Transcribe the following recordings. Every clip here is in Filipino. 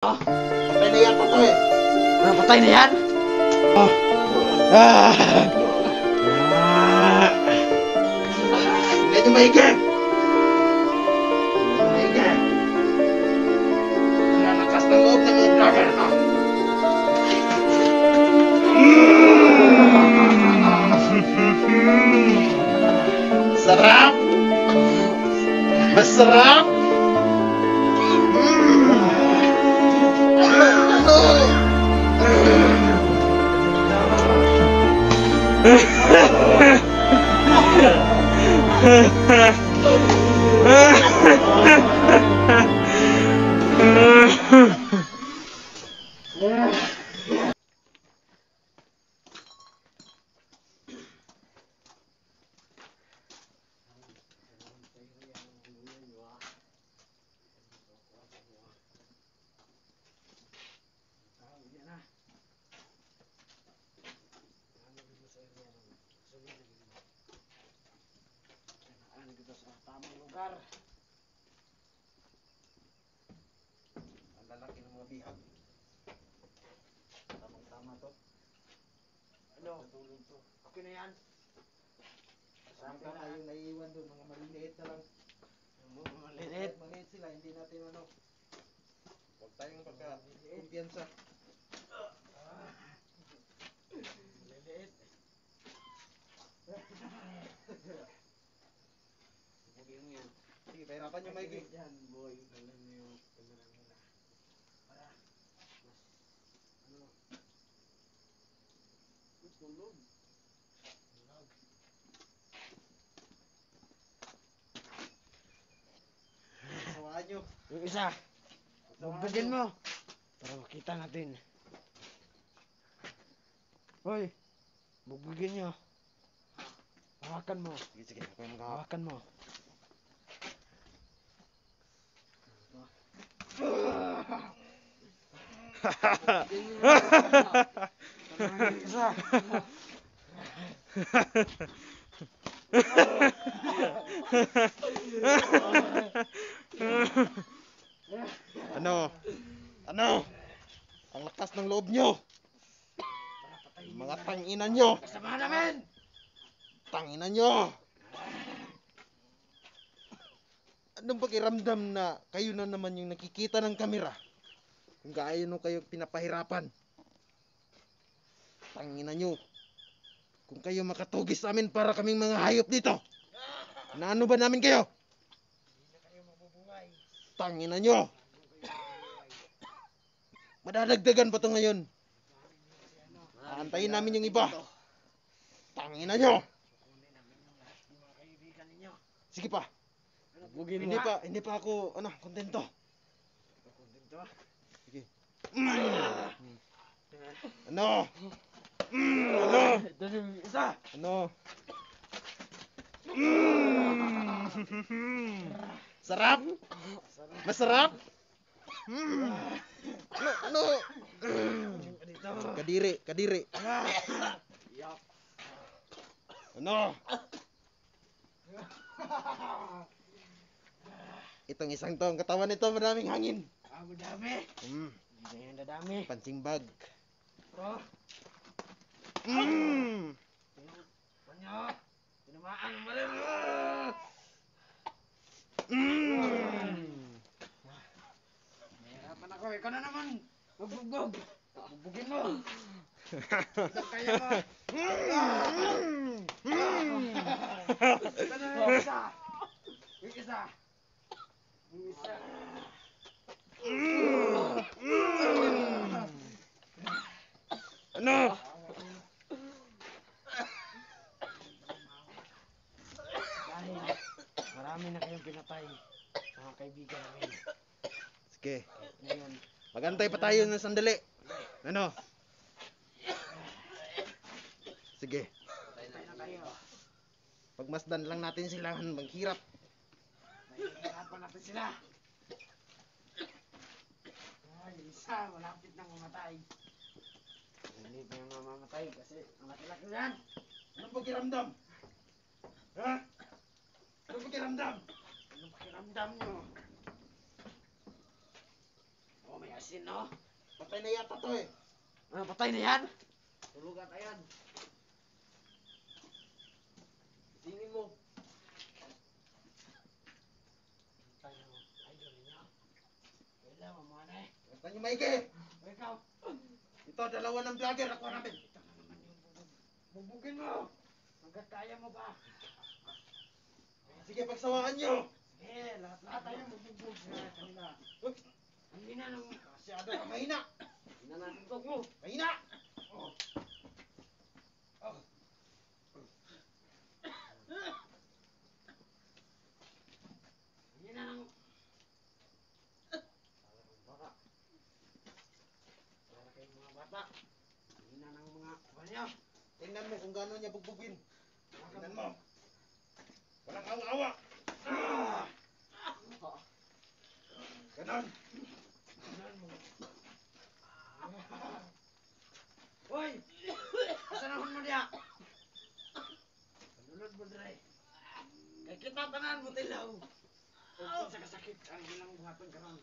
Ah, patay na yata to eh. Ano, patay na yan? Ah. Ah. Medyo maigi. Maigi. Nalakas ng loob ng mga vlogger na. Sarap. Masarap. Dito sa tamang lugar. Ang lalaki ng mga bihag. Tamang-tama to. Ano? Natulog to. Okay na yan. Saan ka na yung naiiwan doon? Mga maliliit na lang. Maliit. Maliit sila, hindi natin ano. Huwag tayong pagka-kumpiyansa. Maliit. Bugin mo yan. Sige, pahirapan nyo maigi. Yan, boy. Alam mo yung kamera nila. Para mas ano. Tulog. Tulog. Sawaan nyo. Yung isa. Bugbugin mo. Para makita natin. Hoy. Bugbugin nyo. Hawakan mo. Sige, sige. Ako yung mag-hawak. Hawakan mo. Isa. Ano? Ano? Ang lakas ng loob nyo. Mga tanginan nyo. Kasama namin. Tanginan nyo. Anong pakiramdam na kayo na naman yung nakikita ng kamera? Kung gaano kayo pinapahirapan. Tanginan nyo. Kung kayo makatugis sa amin para kaming mga hayop dito. Naano ba namin kayo? Tanginan nyo. Madadagdagan pa to ngayon. Aantayin namin yung iba. Tanginan nyo. Sige pa. Bugin mo. Hindi pa ako, kontento. Sige. Ano? Ano? Ito yung isa. Ano? Sarap? Masarap? No. Kadiri, kadiri. Ano? Itong isang to, ang katawan nito maraming hangin. Ang dami. Hindi na yung dadami. Punching bag. Oh. Panyo. Tinamaan mo rin. Mahirapan ako. Ikaw na naman. Magbugbog. Bugbugin mo. Isang kaya mo. Ito na yung isa. Yung isa. Yung isa. Ano? Dahil marami na kayong pinatay. Mga kaibigan namin. Sige. Ngayon. Magantay pa tayo ng sandali. Ano? Sige. Patay na kayo. Pagmasdan lang natin sila maghirap. Mahirapan natin sila. Ay, isa, malapit nang mamatay. Hindi pa yung mamamatay kasi ang laki-laki yan. Anong pakiramdam? Ha? Anong pakiramdam? Anong pakiramdam nyo? Oh, may asin, no? Patay na yata to eh. Ano, patay na yan? Tulugan ayan. Tingin mo. Tayo, idol niya. Wala, mamana eh. Huwag nyo maigi. O ikaw. Ito, dalawa ng vlogger. Ako namin. Ito na naman yung bugbugin mo. Hanggat kaya mo ba? Sige, pagsawaan nyo. Sige, lahat tayo magbugbog sa kanila. Ang hina ng... Masyado ka mahina. Hina na ng tug mo. Mahina. Oh. Ang hina ng... Baka. Para kayong mga bata. Ang hina ng mga... Banyo. Tingnan mo kung gaano niya bugbugin. Tingnan mo. Walang awa-awa. Ah! Ganon. Hoy! Asanahon mo diya? Panulod mo dre. Kay kita tanan mo tilaw. Kung sa kasakit ang ilang buhaton karon.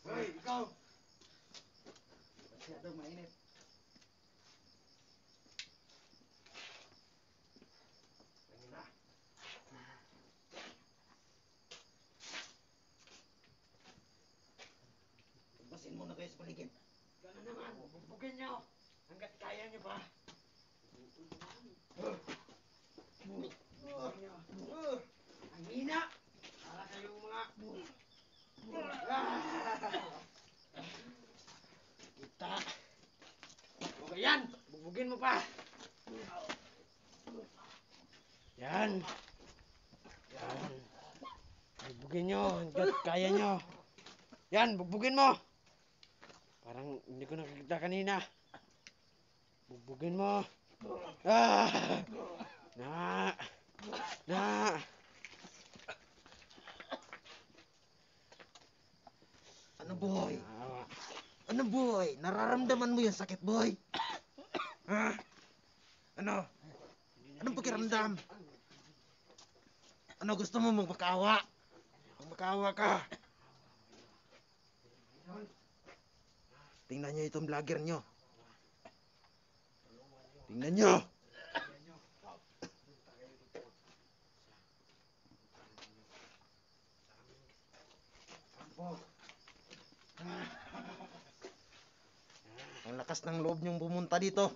Hoy, ikaw. Masyado mainit. Ganyan na. Tumbasin mo na kayo sa paligid. Gano'n naman, bugbugin nyo. Hanggat kaya nyo pa. Bugbugin nyo. Ang hina. Para kayong mga... Kita. Okay yan. Bugbugin mo pa. Yan. Yan. Bugbugin nyo. Hanggat kaya nyo. Yan, bugbugin mo. Parang hindi ko nakikita kanina. Bugbugin mo. Ah! Na! Na! Ano boy? Awa. Ano boy? Nararamdaman mo yung sakit boy? Ha? Ano? Anong pakiramdam? Ano gusto mo magmakaawa? Magmakaawa ka. Tingnan nyo itong vlogger nyo. Tingnan nyo. Ang lakas ng loob nyong pumunta dito.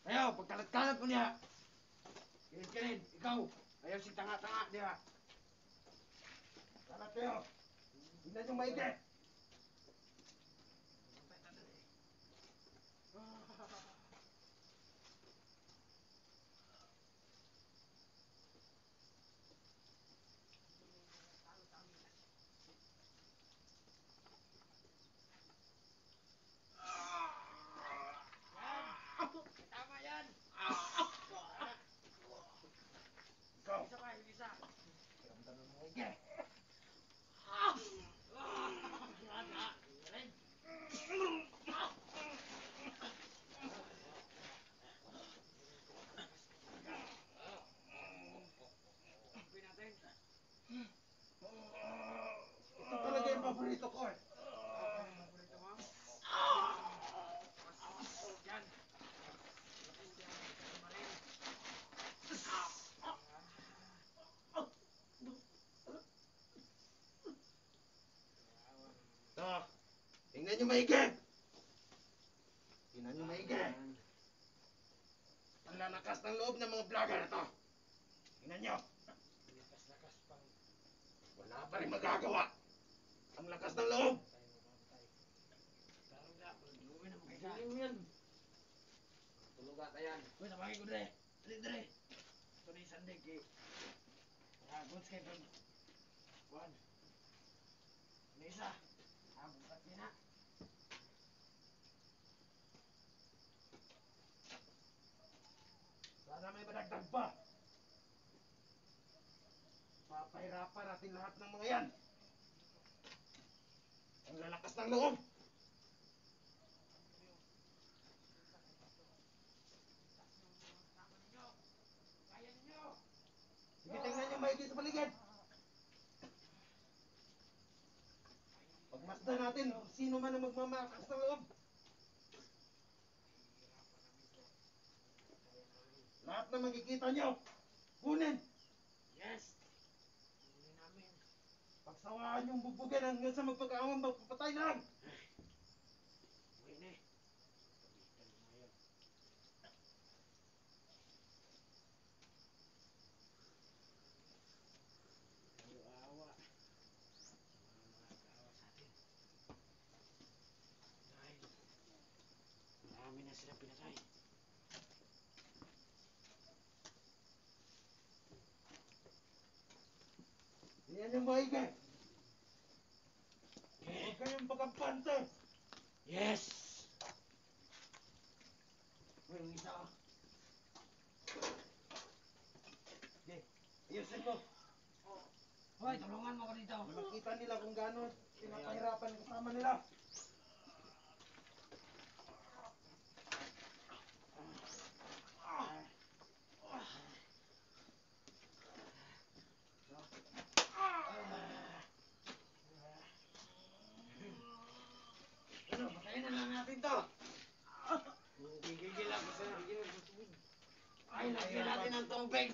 Ayaw, pagkalat-kalat mo niya. Kilid-kilid, ikaw. Ayaw si tanga-tanga, di ba? Kalat kayo. Tingnan nyo maigi. Tama yan. Ikaw. Isa pa, yung isa. Pakiramdaman mo maigi. Ito talaga yung paborito ko eh. Yan. Ito. Tingnan nyo maigi. Tingnan nyo maigi. Ang lalakas ng loob ng mga vlogger na to. Tingnan nyo. Lakas-lakas pang Wala pa rin magagawa. Ang lakas ng loob. Tarong na, magluwin ang mga mo yan. Tuluga ka yan. Uy, tabangin ko dre. Dali, dre. Ito na yung sandig eh. Goods kayo pag... Juan. Ano isa? Bukat niya na. Sana may madagdag pa. Papahirapan natin lahat ng mga yan. Ang lalakas ng loob. Kaya ninyo! Sige, tingnan nyo maigi sa paligid. Masdan natin kung sino man ang magmamakas sa loob. Hihirapan namin to. Kaya namin. Lahat na makikita nyo, kunin. Yes! Kunin namin. Pagsawaan yung bugbugan hanggang sa magpag-aawang magpapatay lang. Uwi na eh. Pagalitan mo ngayon. Kayo aawa. Mga kaawa sa atin. Dahil marami na sila pinatay. Yan yung maigi. Okay. Huwag kayong pagkampante. Yes! Yung isa. Sige, ayusin mo. Hoy, tulungan mo ko dito. Na makita nila kung gaano pinapahirapan yung kasama nila. Ano, patayin na lang natin to. Gigigil ako sa... Ay, lagyan natin ng tubig.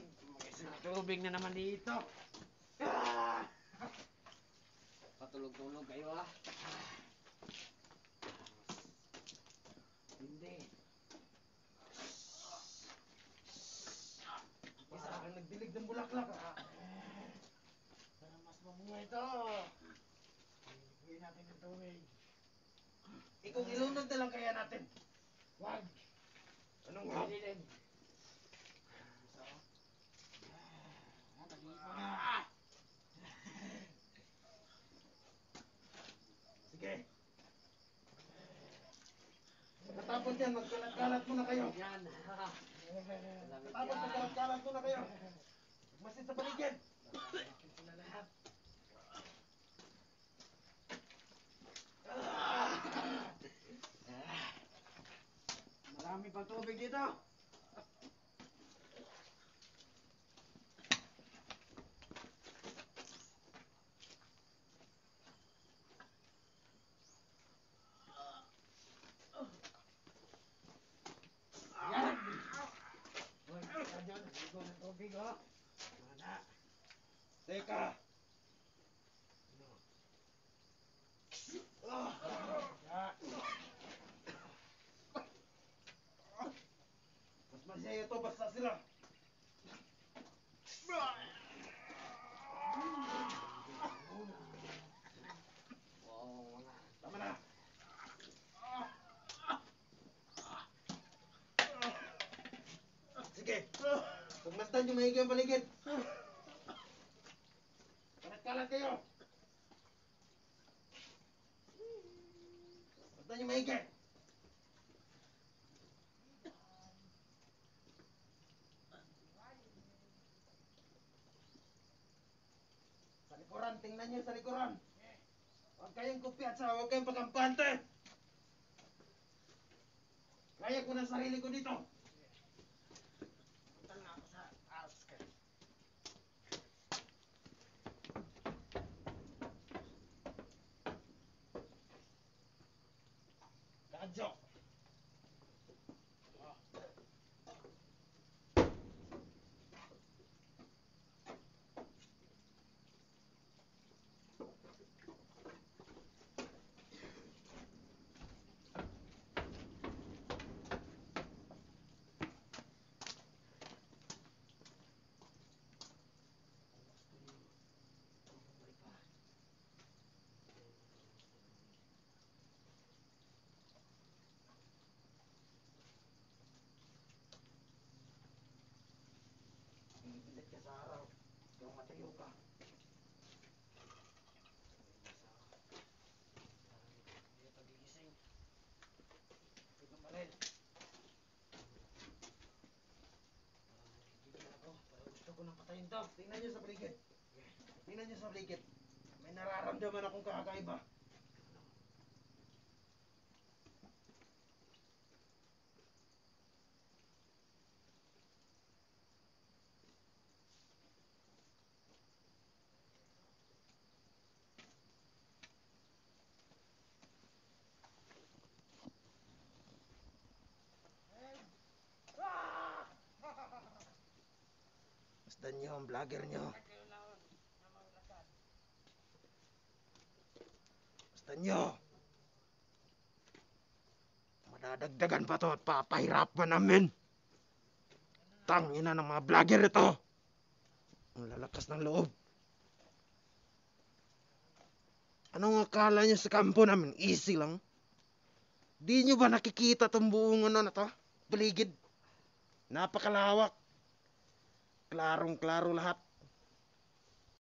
Tubig na naman dito. Patulog-tulog kayo ah. Hindi. Parang nagdilig ng bulaklak. Para mas mabuhay ito. Bigyan natin ng tubig. Ikong ilunod na lang kaya natin. Wag. Anong wag? Pililin. Tagi mo na. Sige. Pagkatapos yan, magkalat-kalat muna kayo. Yan. Pagkatapos magkalat-kalat muna kayo. Magmasid sa paligid. Bakit sila lahat? Marami pang tubig dito. Yan. Hoy, ka dyan. Ligo ng tubig, oh. Mana. Teka. Ano? Ya. Mas masaya ito basta sila. Oo, mga. Tama na. Sige. Pagmasdan nyo maigi ang paligid. Kalat-kalat kayo. Masdan nyo maigi. Sa likuran, tingnan nyo sa likuran. Huwag kayong kumpiyansa, huwag kayong pagkampante. Kaya ko na sarili ko dito. Punta na ako sa taas ka. Kadyo. Bibilit ka sa araw. Kung matayo ka. Hindi pagigising. Hindi ko malin. Gigil ako. Pero gusto ko nang patayin to. Tingnan nyo sa paligid. Tingnan nyo sa paligid. May nararamdaman akong kakaiba. Basta nyo ang vlogger nyo. Basta nyo. Madadagdagan pa to at papahirapan namin. Tangina ng mga vlogger ito. Ang lalakas ng loob. Anong akala nyo sa kampo namin? Easy lang. Di nyo ba nakikita tong buong ano na to? Paligid. Napakalawak. Klarong-klaro lahat.